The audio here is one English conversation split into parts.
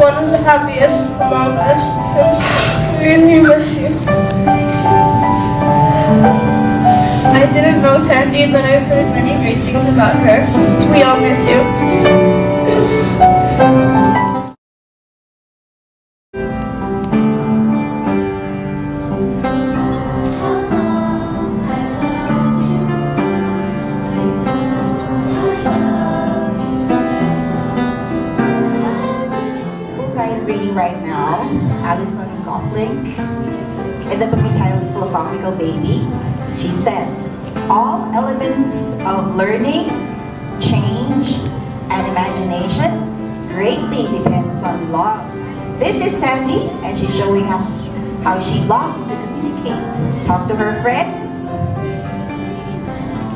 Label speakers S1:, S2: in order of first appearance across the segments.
S1: one of the happiest among us. I really miss you. I didn't know Sandy, but I've heard many great things about her. We all miss you.
S2: Reading right now, Alison Gopling, in the book entitled Philosophical Baby. She said, all elements of learning, change, and imagination greatly depends on love. This is Sandy, and she's showing how she loves to communicate, talk to her friends,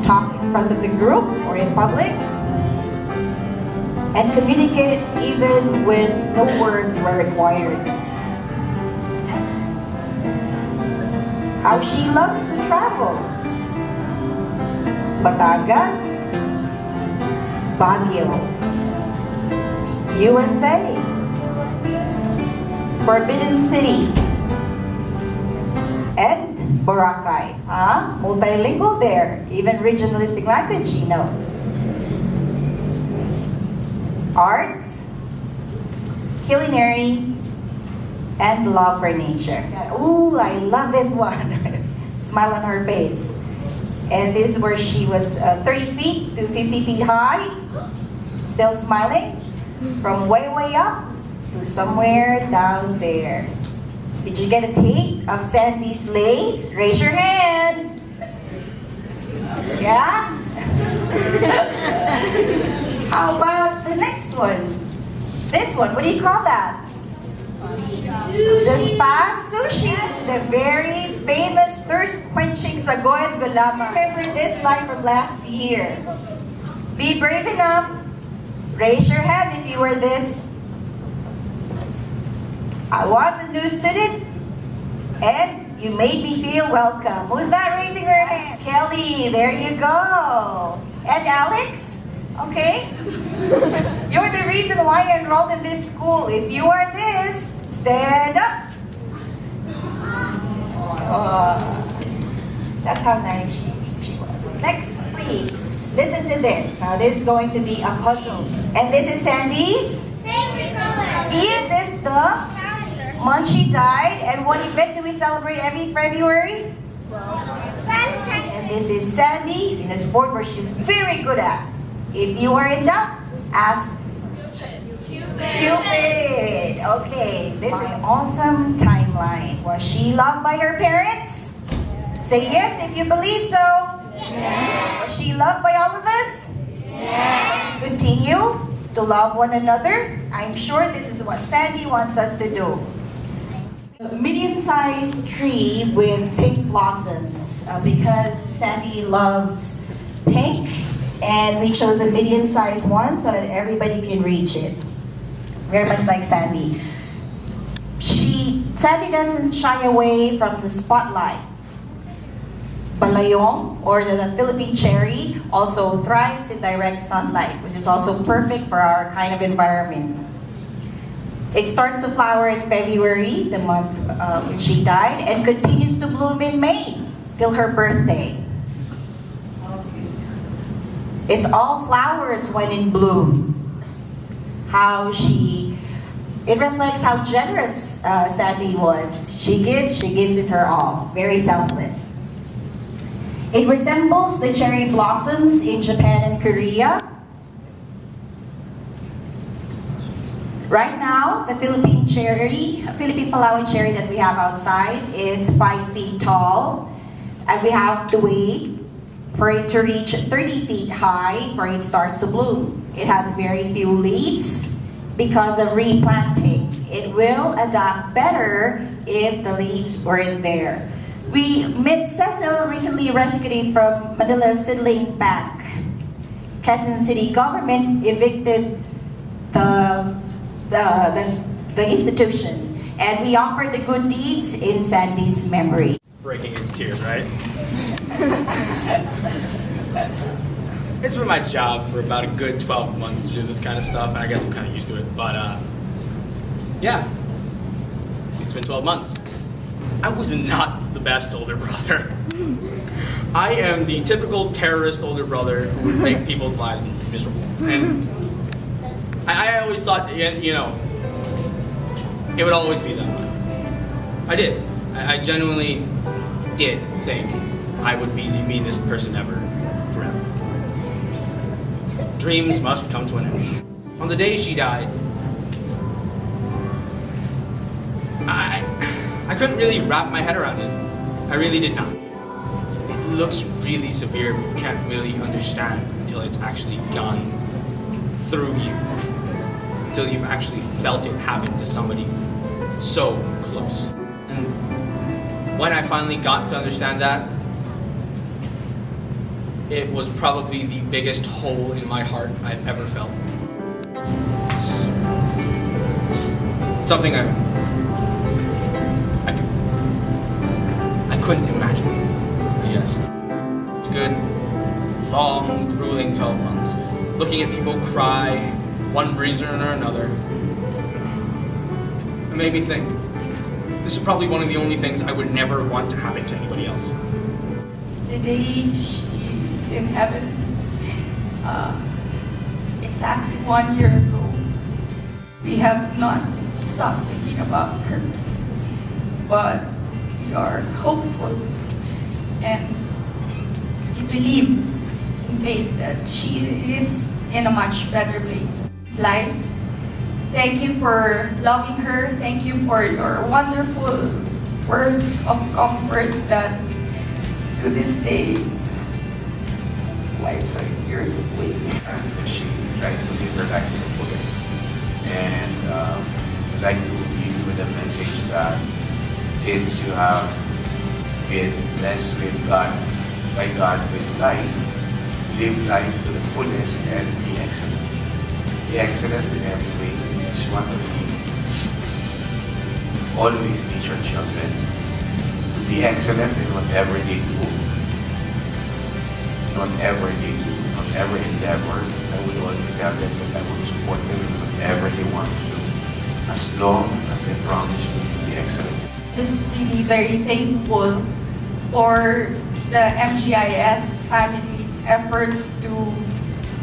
S2: talk in front of the group or in public, and communicate even when no words were required. How she loves to travel. Batangas, Baguio, USA, Forbidden City, and Boracay. Multilingual there, even regionalistic language she knows. Arts, culinary, and love for nature. Ooh, I love this one. Smile on her face. And this is where she was 30 feet to 50 feet high, still smiling, from way, way up to somewhere down there. Did you get a taste of Sandy's lace? Raise your hand. Yeah? How about the next one? This one, what do you call that? The spam sushi, the very famous thirst-quenching sagoy and gulama. Remember this line from last year. Be brave enough. Raise your hand if you were this. I was a new student, and you made me feel welcome. Who's that raising her hand? Kelly, there you go. And Alex? Okay. You're the reason why I enrolled in this school. If you are this, stand up. That's how nice she was. Next, please. Listen to this. Now, this is going to be a puzzle. And this is Sandy's favorite color. This is the month she died. And what event do we celebrate every February? And this is Sandy in a sport where she's very good at. If you are in doubt, ask Cupid. Okay, this is an awesome timeline. Was she loved by her parents? Say yes if you believe so. Yes. Was she loved by all of us? Yes. Let's continue to love one another. I'm sure this is what Sandy wants us to do. A medium-sized tree with pink blossoms because Sandy loves pink. And we chose a medium-sized one so that everybody can reach it. Very much like Sandy. Sandy doesn't shy away from the spotlight. Balayong, or the Philippine cherry, also thrives in direct sunlight, which is also perfect for our kind of environment. It starts to flower in February, the month when she died, and continues to bloom in May till her birthday. It's all flowers when in bloom. It reflects how generous Sandy was. She gives it her all. Very selfless. It resembles the cherry blossoms in Japan and Korea. Right now, the Philippine Palawan cherry that we have outside is 5 feet tall. And we have to wait for it to reach 30 feet high for it starts to bloom. It has very few leaves because of replanting. It will adapt better if the leaves weren't there. Miss Cecil recently rescued it from Manila's seedling bank. Quezon City government evicted the institution, and we offered the good deeds in Sandy's memory.
S3: Breaking into tears, right? It's been my job for about a good 12 months to do this kind of stuff, and I guess I'm kind of used to it. But Yeah. It's been 12 months. I was not the best older brother. I am the typical terrorist older brother who would make people's lives miserable. And I always thought, you know, it would always be that way. I did. I genuinely did think I would be the meanest person ever, forever. Dreams must come to an end. On the day she died, I couldn't really wrap my head around it. I really did not. It looks really severe, but you can't really understand until it's actually gone through you. Until you've actually felt it happen to somebody so close. And when I finally got to understand that, it was probably the biggest hole in my heart I've ever felt. It's something I couldn't imagine. Yes. It's good, long, grueling 12 months. Looking at people cry, one reason or another. It made me think, this is probably one of the only things I would never want to happen to anybody else.
S4: Today, she is in heaven. Exactly 1 year ago, we have not stopped thinking about her. But we are hopeful and we believe in faith that she is in a much better place. Life. Thank you for loving her. Thank you for your wonderful words of comfort that to this day, lives are years away.
S5: And she tried to live her life to the fullest. And I'd like to leave you with a message that since you have been blessed with God, by God with life, live life to the fullest and be excellent. Be excellent in every way. This is one of the always teach your children to be excellent in whatever they do. Whatever they do, whatever endeavor, I would always tell them that I would support them in whatever they want to do, as long as they promise me to be excellent.
S4: Just really very thankful for the MGIS family's efforts to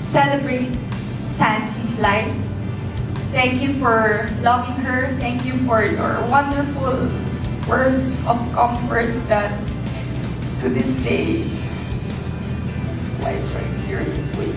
S4: celebrate Sandy's life. Thank you for loving her. Thank you for your wonderful words of comfort that to this day, lives are years away.